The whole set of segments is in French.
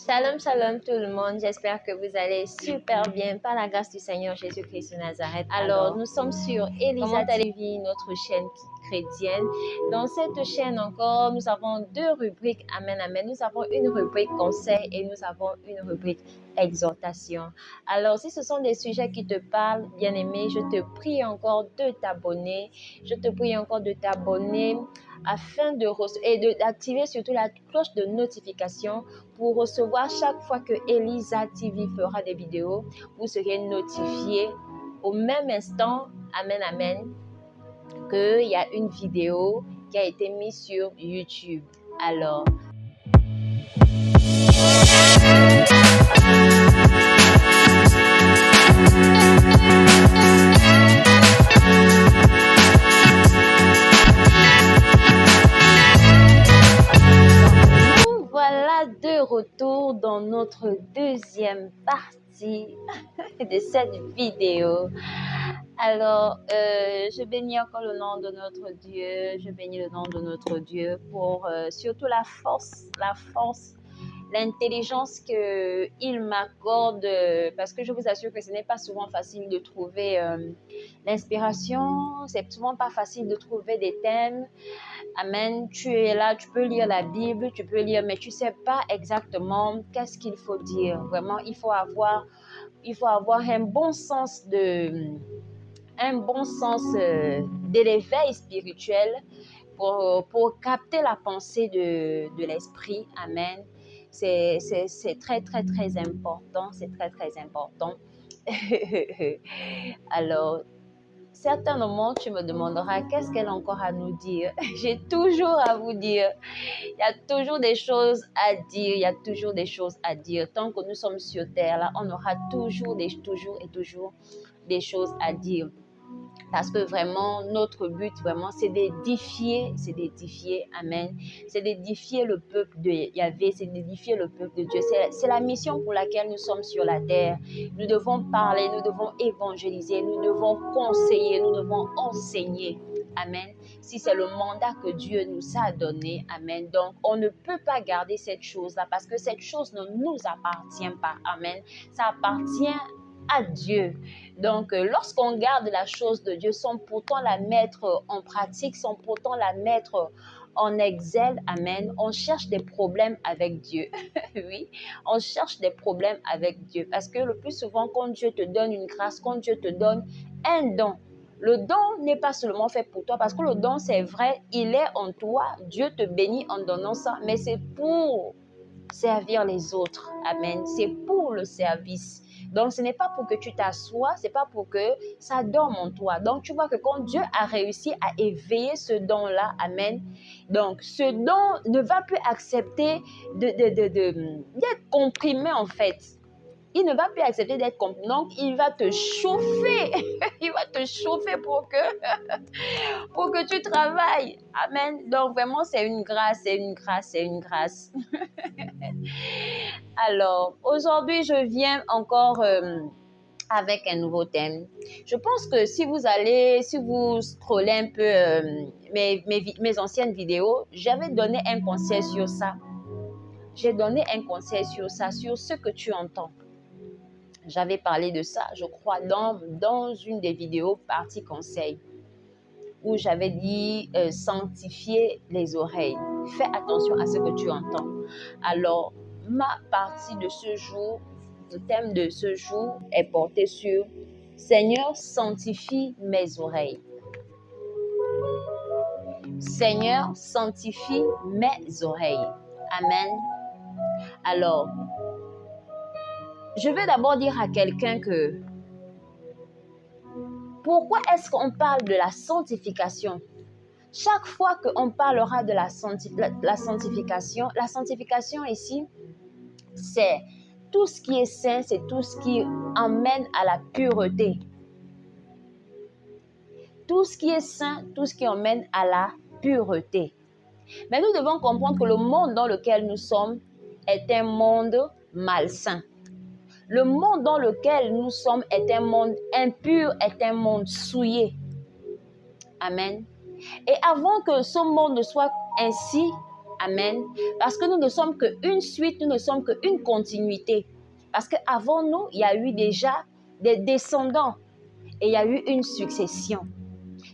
Shalom, shalom tout le monde. J'espère que vous allez super bien par la grâce du Seigneur Jésus-Christ de Nazareth. Alors, nous sommes sur Elisa TV, notre chaîne chrétienne. Dans cette chaîne encore, nous avons deux rubriques. Amen, amen. Nous avons une rubrique conseil et nous avons une rubrique exhortation. Alors, si ce sont des sujets qui te parlent, bien-aimé, je te prie encore de t'abonner. Je te prie encore de t'abonner afin d'activer surtout la cloche de notification pour recevoir chaque fois que Elisa TV fera des vidéos. Vous serez notifié au même instant, amen, amen, qu'il y a une vidéo qui a été mise sur YouTube. Alors, voilà de retour dans notre deuxième partie de cette vidéo. Alors, je bénis encore le nom de notre Dieu, je bénis le nom de notre Dieu pour surtout la force, l'intelligence qu'il m'accorde, parce que je vous assure que ce n'est pas souvent facile de trouver l'inspiration, c'est souvent pas facile de trouver des thèmes. Amen, tu es là, tu peux lire la Bible, tu peux lire, mais tu ne sais pas exactement qu'est-ce qu'il faut dire. Vraiment, il faut avoir un bon sens de l'éveil spirituel pour capter la pensée de l'esprit. Amen. C'est très, très, très important. C'est très, très important. Alors, certainement, tu me demanderas qu'est-ce qu'elle a encore à nous dire. J'ai toujours à vous dire. Il y a toujours des choses à dire. Il y a toujours des choses à dire. Tant que nous sommes sur terre, là, on aura toujours des choses à dire. Parce que vraiment, notre but, vraiment, c'est d'édifier, amen. C'est d'édifier le peuple de Yahvé, c'est d'édifier le peuple de Dieu. C'est la mission pour laquelle nous sommes sur la terre. Nous devons parler, nous devons évangéliser, nous devons conseiller, nous devons enseigner. Amen. Si c'est le mandat que Dieu nous a donné, amen. Donc, on ne peut pas garder cette chose-là parce que cette chose ne nous appartient pas. Amen. Ça appartient à Dieu. Donc, lorsqu'on garde la chose de Dieu, sans pourtant la mettre en pratique, sans pourtant la mettre en exil, amen, on cherche des problèmes avec Dieu. Oui, on cherche des problèmes avec Dieu. Parce que le plus souvent, quand Dieu te donne une grâce, quand Dieu te donne un don, le don n'est pas seulement fait pour toi, parce que le don, c'est vrai, il est en toi. Dieu te bénit en donnant ça, mais c'est pour servir les autres. Amen. C'est pour le service. Donc, ce n'est pas pour que tu t'assoies, ce n'est pas pour que ça dorme en toi. Donc, tu vois que quand Dieu a réussi à éveiller ce don-là, amen, donc ce don ne va plus accepter d'être comprimé en fait. Il ne va plus accepter d'être comprimé. Donc, il va te chauffer. Il va te chauffer pour que tu travailles. Amen. Donc, vraiment, c'est une grâce. Alors, aujourd'hui, je viens encore avec un nouveau thème. Je pense que si vous scrollez un peu mes anciennes vidéos, j'avais donné un conseil sur ça. J'ai donné un conseil sur ça, sur ce que tu entends. J'avais parlé de ça, je crois, dans une des vidéos partie conseil, où j'avais dit sanctifier les oreilles. Fais attention à ce que tu entends. Alors, ma partie de ce jour, le thème de ce jour est porté sur Seigneur, sanctifie mes oreilles. Seigneur, sanctifie mes oreilles. Amen. Alors, je veux d'abord dire à quelqu'un que pourquoi est-ce qu'on parle de la sanctification? Chaque fois qu'on parlera de la sanctification ici, c'est tout ce qui est saint, c'est tout ce qui emmène à la pureté. Tout ce qui est saint, tout ce qui emmène à la pureté. Mais nous devons comprendre que le monde dans lequel nous sommes est un monde malsain. Le monde dans lequel nous sommes est un monde impur, est un monde souillé. Amen. Et avant que ce monde soit ainsi, Amen. Parce que nous ne sommes qu'une suite, nous ne sommes qu'une continuité. Parce qu'avant nous, il y a eu déjà des descendants et il y a eu une succession.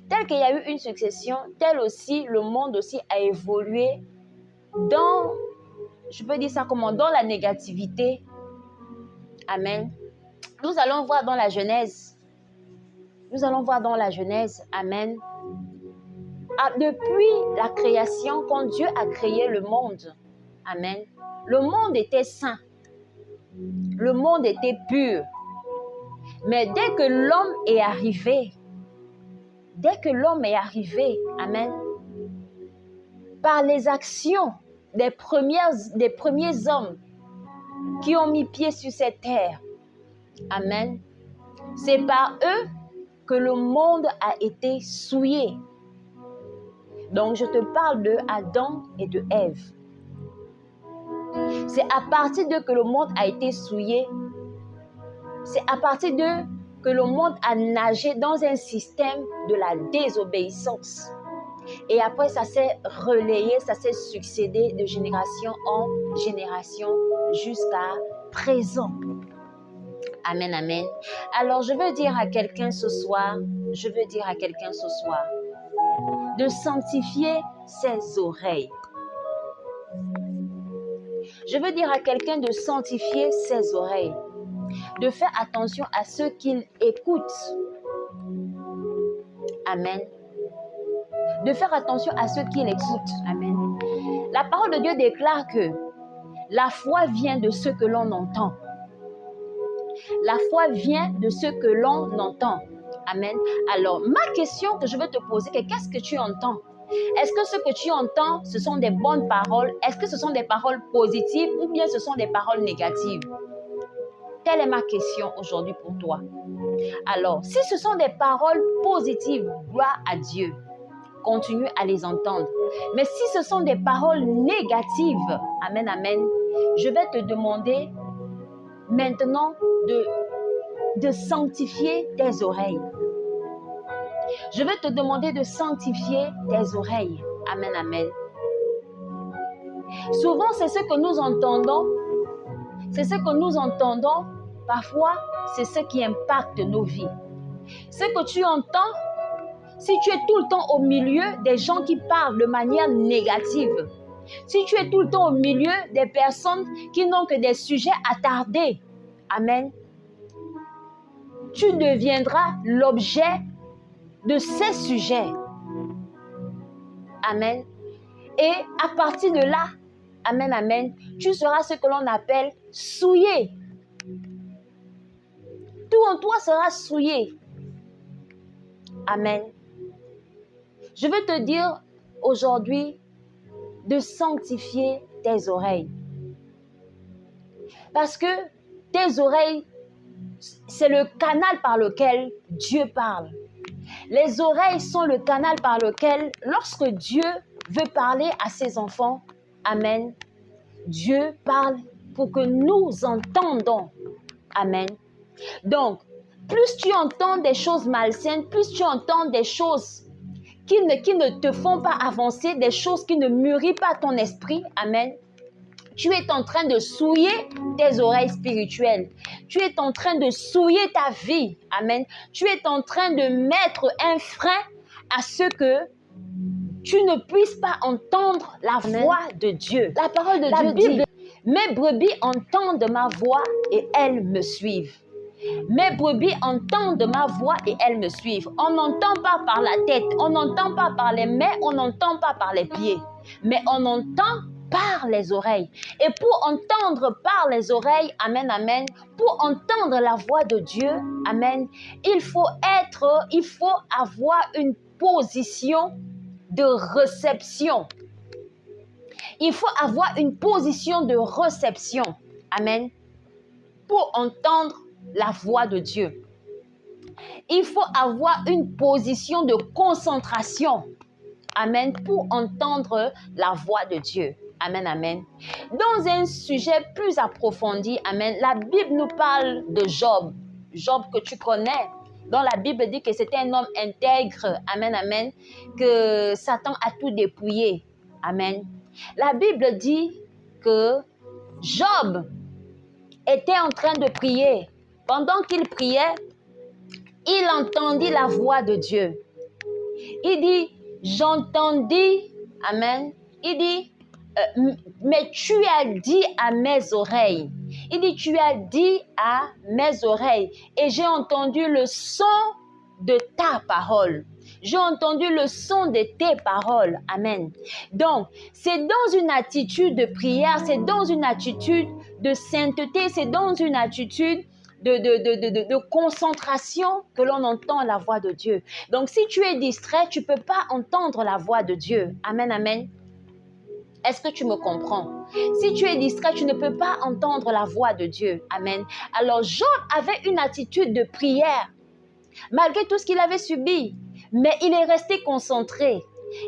Tel qu'il y a eu une succession, tel aussi, le monde aussi a évolué dans, je peux dire ça comment, dans la négativité. Amen. Nous allons voir dans la Genèse. Nous allons voir dans la Genèse. Amen. Depuis la création, quand Dieu a créé le monde, amen, le monde était saint. Le monde était pur. Mais dès que l'homme est arrivé, amen, par les actions des premiers hommes qui ont mis pied sur cette terre, amen, c'est par eux que le monde a été souillé. Donc, je te parle de Adam et de Ève. C'est à partir d'eux que le monde a été souillé. C'est à partir d'eux que le monde a nagé dans un système de la désobéissance. Et après, ça s'est relayé, ça s'est succédé de génération en génération jusqu'à présent. Amen, amen. Alors, je veux dire à quelqu'un ce soir, de sanctifier ses oreilles. Je veux dire à quelqu'un de sanctifier ses oreilles, de faire attention à ce qu'il écoute. Amen. De faire attention à ce qu'il écoute. Amen. La parole de Dieu déclare que la foi vient de ce que l'on entend. La foi vient de ce que l'on entend. Amen. Alors, ma question que je veux te poser, qu'est-ce que tu entends? Est-ce que ce que tu entends, ce sont des bonnes paroles? Est-ce que ce sont des paroles positives ou bien ce sont des paroles négatives? Telle est ma question aujourd'hui pour toi. Alors, si ce sont des paroles positives, gloire à Dieu. Continue à les entendre. Mais si ce sont des paroles négatives, amen, amen, je vais te demander maintenant de sanctifier tes oreilles. Je vais te demander de sanctifier tes oreilles. Amen, amen. Souvent, c'est ce que nous entendons. C'est ce que nous entendons. Parfois, c'est ce qui impacte nos vies. Ce que tu entends, si tu es tout le temps au milieu des gens qui parlent de manière négative, si tu es tout le temps au milieu des personnes qui n'ont que des sujets attardés, amen, tu deviendras l'objet de ces sujets. Amen. Et à partir de là, amen, amen, tu seras ce que l'on appelle souillé. Tout en toi sera souillé. Amen. Je veux te dire aujourd'hui de sanctifier tes oreilles. Parce que tes oreilles, c'est le canal par lequel Dieu parle. Les oreilles sont le canal par lequel, lorsque Dieu veut parler à ses enfants, amen, Dieu parle pour que nous entendons. Amen. Donc, plus tu entends des choses malsaines, plus tu entends des choses qui ne te font pas avancer, des choses qui ne mûrissent pas ton esprit, amen, tu es en train de souiller tes oreilles spirituelles. Tu es en train de souiller ta vie. Amen. Tu es en train de mettre un frein à ce que tu ne puisses pas entendre la voix de Dieu. La parole de Dieu dit, mes brebis entendent ma voix et elles me suivent. Mes brebis entendent ma voix et elles me suivent. On n'entend pas par la tête, on n'entend pas par les mains, on n'entend pas par les pieds, mais on entend par les oreilles. Et pour entendre par les oreilles, amen, amen, pour entendre la voix de Dieu, amen, il faut avoir une position de réception. Il faut avoir une position de réception, amen, pour entendre la voix de Dieu. Il faut avoir une position de concentration, amen, pour entendre la voix de Dieu. Amen, amen. Dans un sujet plus approfondi, amen, la Bible nous parle de Job. Job que tu connais. Dans la Bible dit que c'était un homme intègre. Amen, amen. Que Satan a tout dépouillé. Amen. La Bible dit que Job était en train de prier. Pendant qu'il priait, il entendit la voix de Dieu. Il dit, j'entendis, amen, il dit, mais tu as dit à mes oreilles. Il dit, tu as dit à mes oreilles et j'ai entendu le son de ta parole. J'ai entendu le son de tes paroles. Amen. Donc, c'est dans une attitude de prière, c'est dans une attitude de sainteté, c'est dans une attitude de concentration que l'on entend la voix de Dieu. Donc, si tu es distrait, tu ne peux pas entendre la voix de Dieu. Amen, amen. Est-ce que tu me comprends? Si tu es distrait, tu ne peux pas entendre la voix de Dieu. Amen. Alors, Job avait une attitude de prière, malgré tout ce qu'il avait subi. Mais il est resté concentré.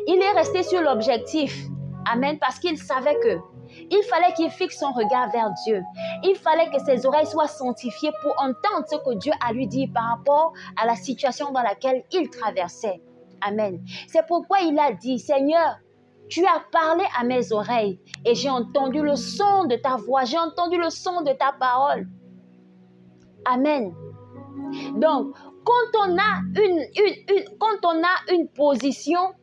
Il est resté sur l'objectif. Amen. Parce qu'il savait que il fallait qu'il fixe son regard vers Dieu. Il fallait que ses oreilles soient sanctifiées pour entendre ce que Dieu a lui dit par rapport à la situation dans laquelle il traversait. Amen. C'est pourquoi il a dit, Seigneur, tu as parlé à mes oreilles et j'ai entendu le son de ta voix, j'ai entendu le son de ta parole. Amen. Donc, quand on a une position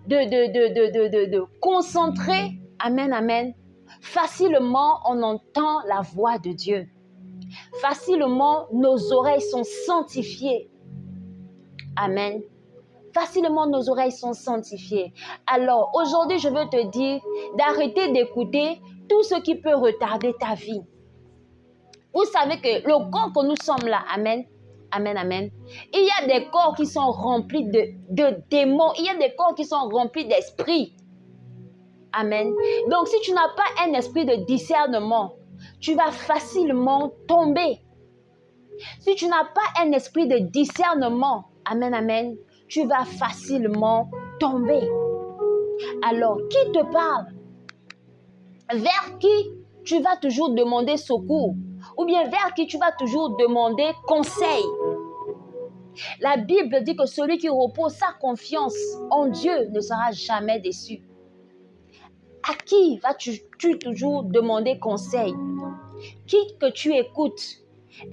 de concentrer, amen, amen, facilement on entend la voix de Dieu. Facilement nos oreilles sont sanctifiées. Amen. Facilement nos oreilles sont sanctifiées. Alors aujourd'hui je veux te dire d'arrêter d'écouter tout ce qui peut retarder ta vie. Vous savez que le corps que nous sommes là, amen, amen, amen, il y a des corps qui sont remplis de démons, il y a des corps qui sont remplis d'esprits. Amen. Donc si tu n'as pas un esprit de discernement, tu vas facilement tomber. Si tu n'as pas un esprit de discernement, amen, amen, tu vas facilement tomber. Alors, qui te parle? Vers qui tu vas toujours demander secours? Ou bien vers qui tu vas toujours demander conseil? La Bible dit que celui qui repose sa confiance en Dieu ne sera jamais déçu. À qui vas-tu toujours demander conseil? Qui que tu écoutes?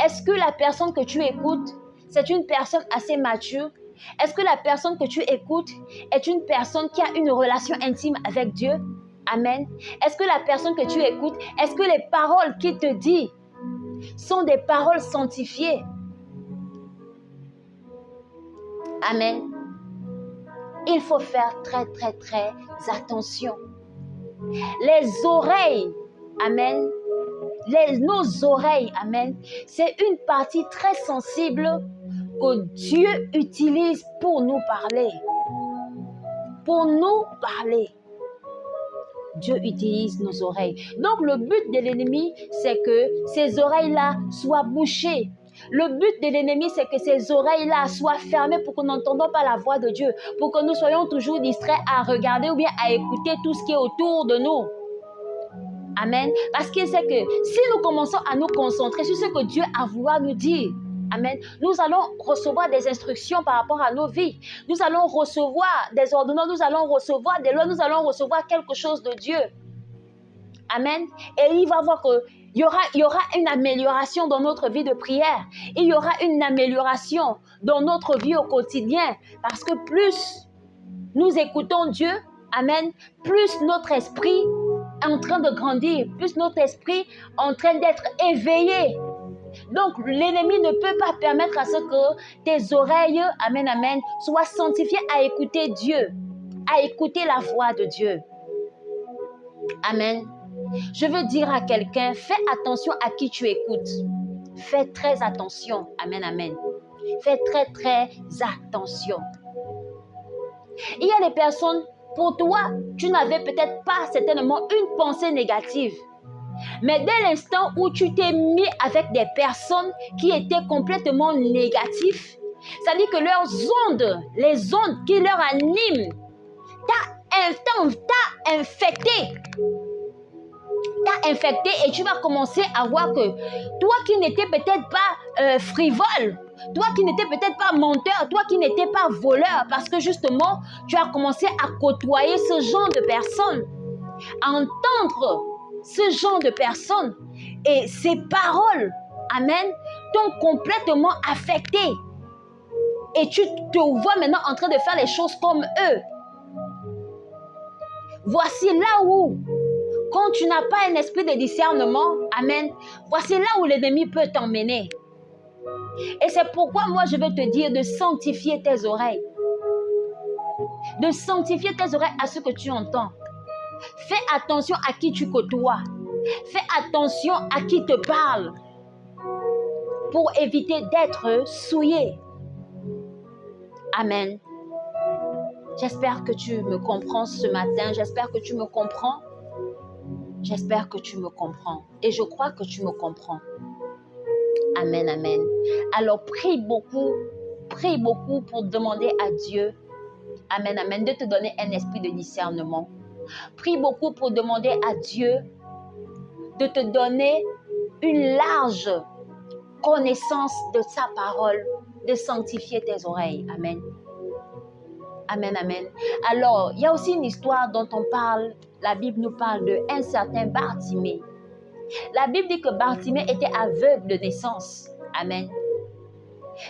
Est-ce que la personne que tu écoutes, c'est une personne assez mature? Est-ce que la personne que tu écoutes est une personne qui a une relation intime avec Dieu? Amen. Est-ce que la personne que tu écoutes, est-ce que les paroles qu'il te dit sont des paroles sanctifiées? Amen. Il faut faire très, très, très attention. Les oreilles, amen, nos oreilles, amen, c'est une partie très sensible que Dieu utilise pour nous parler. Pour nous parler. Dieu utilise nos oreilles. Donc le but de l'ennemi, c'est que ces oreilles-là soient bouchées. Le but de l'ennemi, c'est que ces oreilles-là soient fermées pour que nous n'entendons pas la voix de Dieu, pour que nous soyons toujours distraits à regarder ou bien à écouter tout ce qui est autour de nous. Amen. Parce qu'il sait que si nous commençons à nous concentrer sur ce que Dieu a voulu nous dire, amen, nous allons recevoir des instructions par rapport à nos vies. Nous allons recevoir des ordonnances, nous allons recevoir des lois, nous allons recevoir quelque chose de Dieu. Amen. Et il va voir qu'il y aura une amélioration dans notre vie de prière. Il y aura une amélioration dans notre vie au quotidien. Parce que plus nous écoutons Dieu, amen, plus notre esprit est en train de grandir, plus notre esprit est en train d'être éveillé. Donc, l'ennemi ne peut pas permettre à ce que tes oreilles, amen, amen, soient sanctifiées à écouter Dieu, à écouter la voix de Dieu. Amen. Je veux dire à quelqu'un, fais attention à qui tu écoutes. Fais très attention. Amen, amen. Fais très, très attention. Il y a des personnes, pour toi, tu n'avais peut-être pas certainement une pensée négative. Mais dès l'instant où tu t'es mis avec des personnes qui étaient complètement négatives, c'est-à-dire que leurs ondes, les ondes qui leur animent, t'as infecté. T'as infecté et tu vas commencer à voir que toi qui n'étais peut-être pas frivole, Toi qui n'étais peut-être pas menteur, toi qui n'étais pas voleur, parce que justement, tu as commencé à côtoyer ce genre de personnes, à entendre ce genre de personnes, et ces paroles, amen, t'ont complètement affecté. Et tu te vois maintenant en train de faire les choses comme eux. Voici là où, quand tu n'as pas un esprit de discernement, amen, voici là où l'ennemi peut t'emmener. Et c'est pourquoi moi je veux te dire de sanctifier tes oreilles. De sanctifier tes oreilles à ce que tu entends. Fais attention à qui tu côtoies. Fais attention à qui te parle. Pour éviter d'être souillé. Amen. J'espère que tu me comprends ce matin. J'espère que tu me comprends. J'espère que tu me comprends. Et je crois que tu me comprends. Amen, amen. Alors prie beaucoup pour demander à Dieu, amen, amen, de te donner un esprit de discernement. Prie beaucoup pour demander à Dieu de te donner une large connaissance de sa parole, de sanctifier tes oreilles. Amen. Amen, amen. Alors, il y a aussi une histoire dont on parle, la Bible nous parle d'un certain Bartimée. La Bible dit que Bartimée était aveugle de naissance. Amen.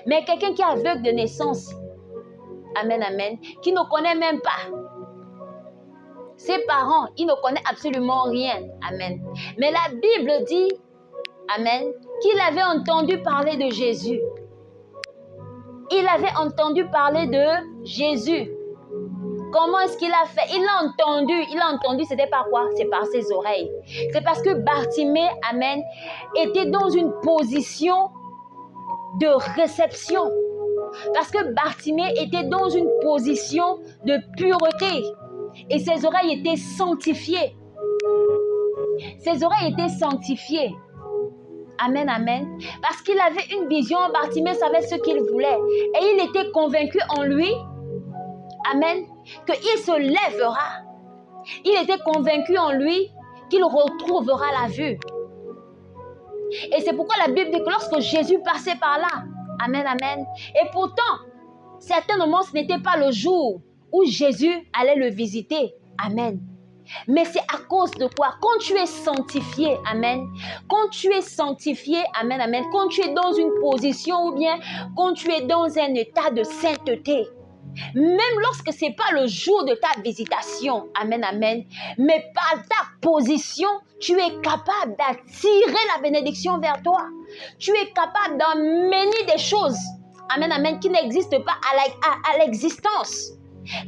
Mais quelqu'un qui est aveugle de naissance, amen, amen, qui ne connaît même pas ses parents, il ne connaît absolument rien. Amen. Mais la Bible dit, amen, qu'il avait entendu parler de Jésus. Il avait entendu parler de Jésus. Comment est-ce qu'il a fait? Il a entendu, c'était par quoi? C'est par ses oreilles. C'est parce que Bartimée, amen, était dans une position de réception. Parce que Bartimée était dans une position de pureté. Et ses oreilles étaient sanctifiées. Ses oreilles étaient sanctifiées. Amen, amen. Parce qu'il avait une vision, Bartimée savait ce qu'il voulait. Et il était convaincu en lui, amen, qu'il se lèvera. Il était convaincu en lui qu'il retrouvera la vue. Et c'est pourquoi la Bible dit que lorsque Jésus passait par là, amen, amen, et pourtant, certainement ce n'était pas le jour où Jésus allait le visiter, amen. Mais c'est à cause de quoi? Quand tu es sanctifié, amen, quand tu es sanctifié, amen, amen, quand tu es dans une position ou bien quand tu es dans un état de sainteté, même lorsque ce n'est pas le jour de ta visitation, amen, amen, mais par ta position, tu es capable d'attirer la bénédiction vers toi. Tu es capable d'emmener des choses, amen, amen, qui n'existent pas à l'existence.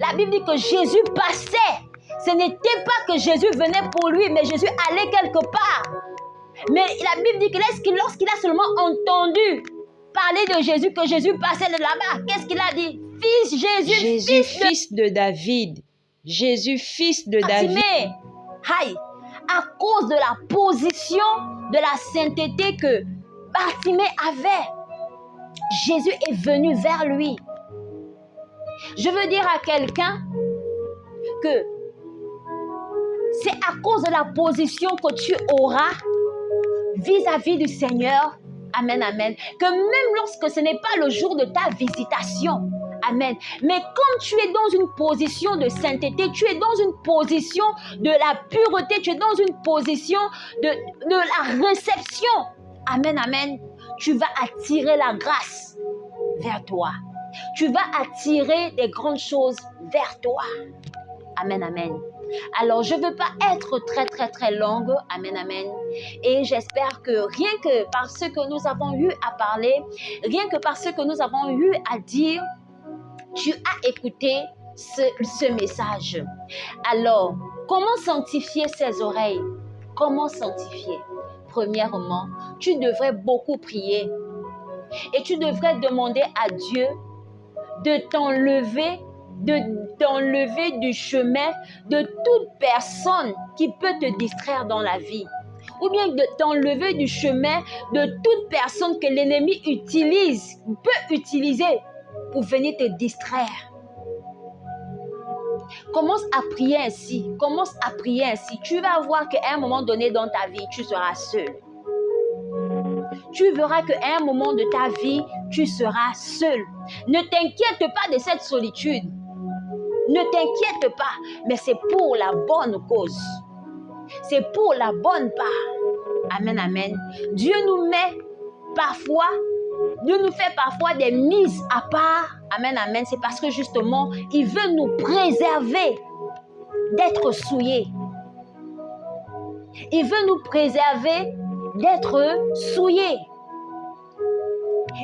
La Bible dit que Jésus passait. Ce n'était pas que Jésus venait pour lui, mais Jésus allait quelque part. Mais la Bible dit que lorsqu'il a seulement entendu parler de Jésus, que Jésus passait de là-bas, qu'est-ce qu'il a dit? Fils Jésus, fils de David. Jésus, fils de David. Aïe, à cause de la position de la sainteté que Bartimée avait, Jésus est venu vers lui. Je veux dire à quelqu'un que c'est à cause de la position que tu auras vis-à-vis du Seigneur, amen, amen, que même lorsque ce n'est pas le jour de ta visitation, amen, mais comme tu es dans une position de sainteté, tu es dans une position de la pureté, tu es dans une position de la réception, amen, amen, tu vas attirer la grâce vers toi. Tu vas attirer des grandes choses vers toi. Amen, amen. Alors, je ne veux pas être très longue. Amen, amen. Et j'espère que rien que par ce que nous avons eu à parler, rien que par ce que nous avons eu à dire, tu as écouté ce message. Alors, comment sanctifier ses oreilles? Comment sanctifier? Premièrement, tu devrais beaucoup prier. Et tu devrais demander à Dieu de t'enlever du chemin de toute personne qui peut te distraire dans la vie. Ou bien de t'enlever du chemin de toute personne que l'ennemi peut utiliser pour venir te distraire. Commence à prier ainsi. Tu vas voir qu'à un moment donné dans ta vie, tu seras seul. Tu verras qu'à un moment de ta vie, tu seras seul. Ne t'inquiète pas de cette solitude. Ne t'inquiète pas, mais c'est pour la bonne cause. C'est pour la bonne part. Amen, amen. Dieu nous met parfois, Dieu nous fait parfois des mises à part. Amen, amen. C'est parce que justement, il veut nous préserver d'être souillés. Il veut nous préserver d'être souillés.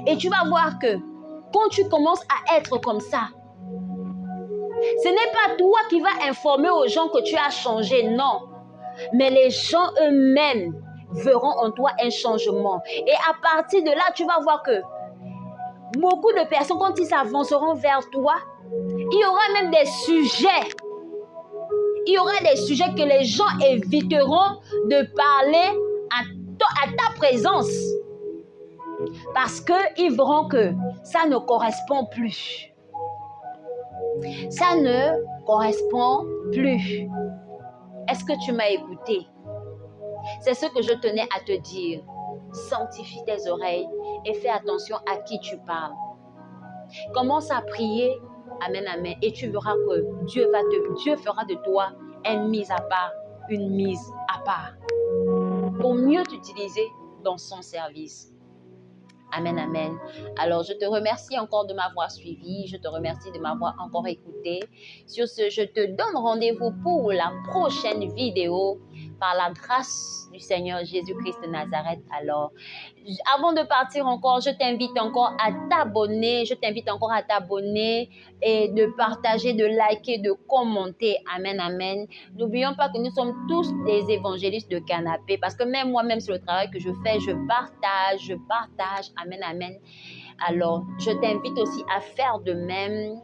Et tu vas voir que quand tu commences à être comme ça, ce n'est pas toi qui vas informer aux gens que tu as changé, non. Mais les gens eux-mêmes verront en toi un changement. Et à partir de là, tu vas voir que beaucoup de personnes, quand ils s'avanceront vers toi, il y aura même des sujets. Il y aura des sujets que les gens éviteront de parler à ta présence. Parce qu'ils verront que ça ne correspond plus. Ça ne correspond plus. Est-ce que tu m'as écouté? C'est ce que je tenais à te dire. Sanctifie tes oreilles et fais attention à qui tu parles. Commence à prier. Amen, amen. Et tu verras que Dieu fera de toi une mise à part, une mise à part. Pour mieux t'utiliser dans son service. Amen, amen. Alors, je te remercie encore de m'avoir suivi. Je te remercie de m'avoir encore écouté. Sur ce, je te donne rendez-vous pour la prochaine vidéo par la grâce du Seigneur Jésus-Christ de Nazareth. Alors, avant de partir encore, je t'invite encore à t'abonner. Je t'invite encore à t'abonner et de partager, de liker, de commenter. Amen, amen. N'oublions pas que nous sommes tous des évangélistes de canapé parce que même moi-même, sur le travail que je fais, je partage. Amen, amen. Alors, je t'invite aussi à faire de même.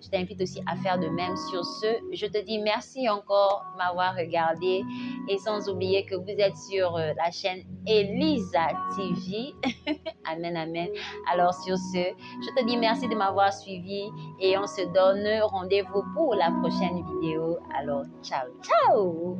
Je t'invite aussi à faire de même. Sur ce, je te dis merci encore de m'avoir regardé et sans oublier que vous êtes sur la chaîne Elisa TV. Amen, amen. Alors sur ce, je te dis merci de m'avoir suivi et on se donne rendez-vous pour la prochaine vidéo. Alors, ciao, ciao!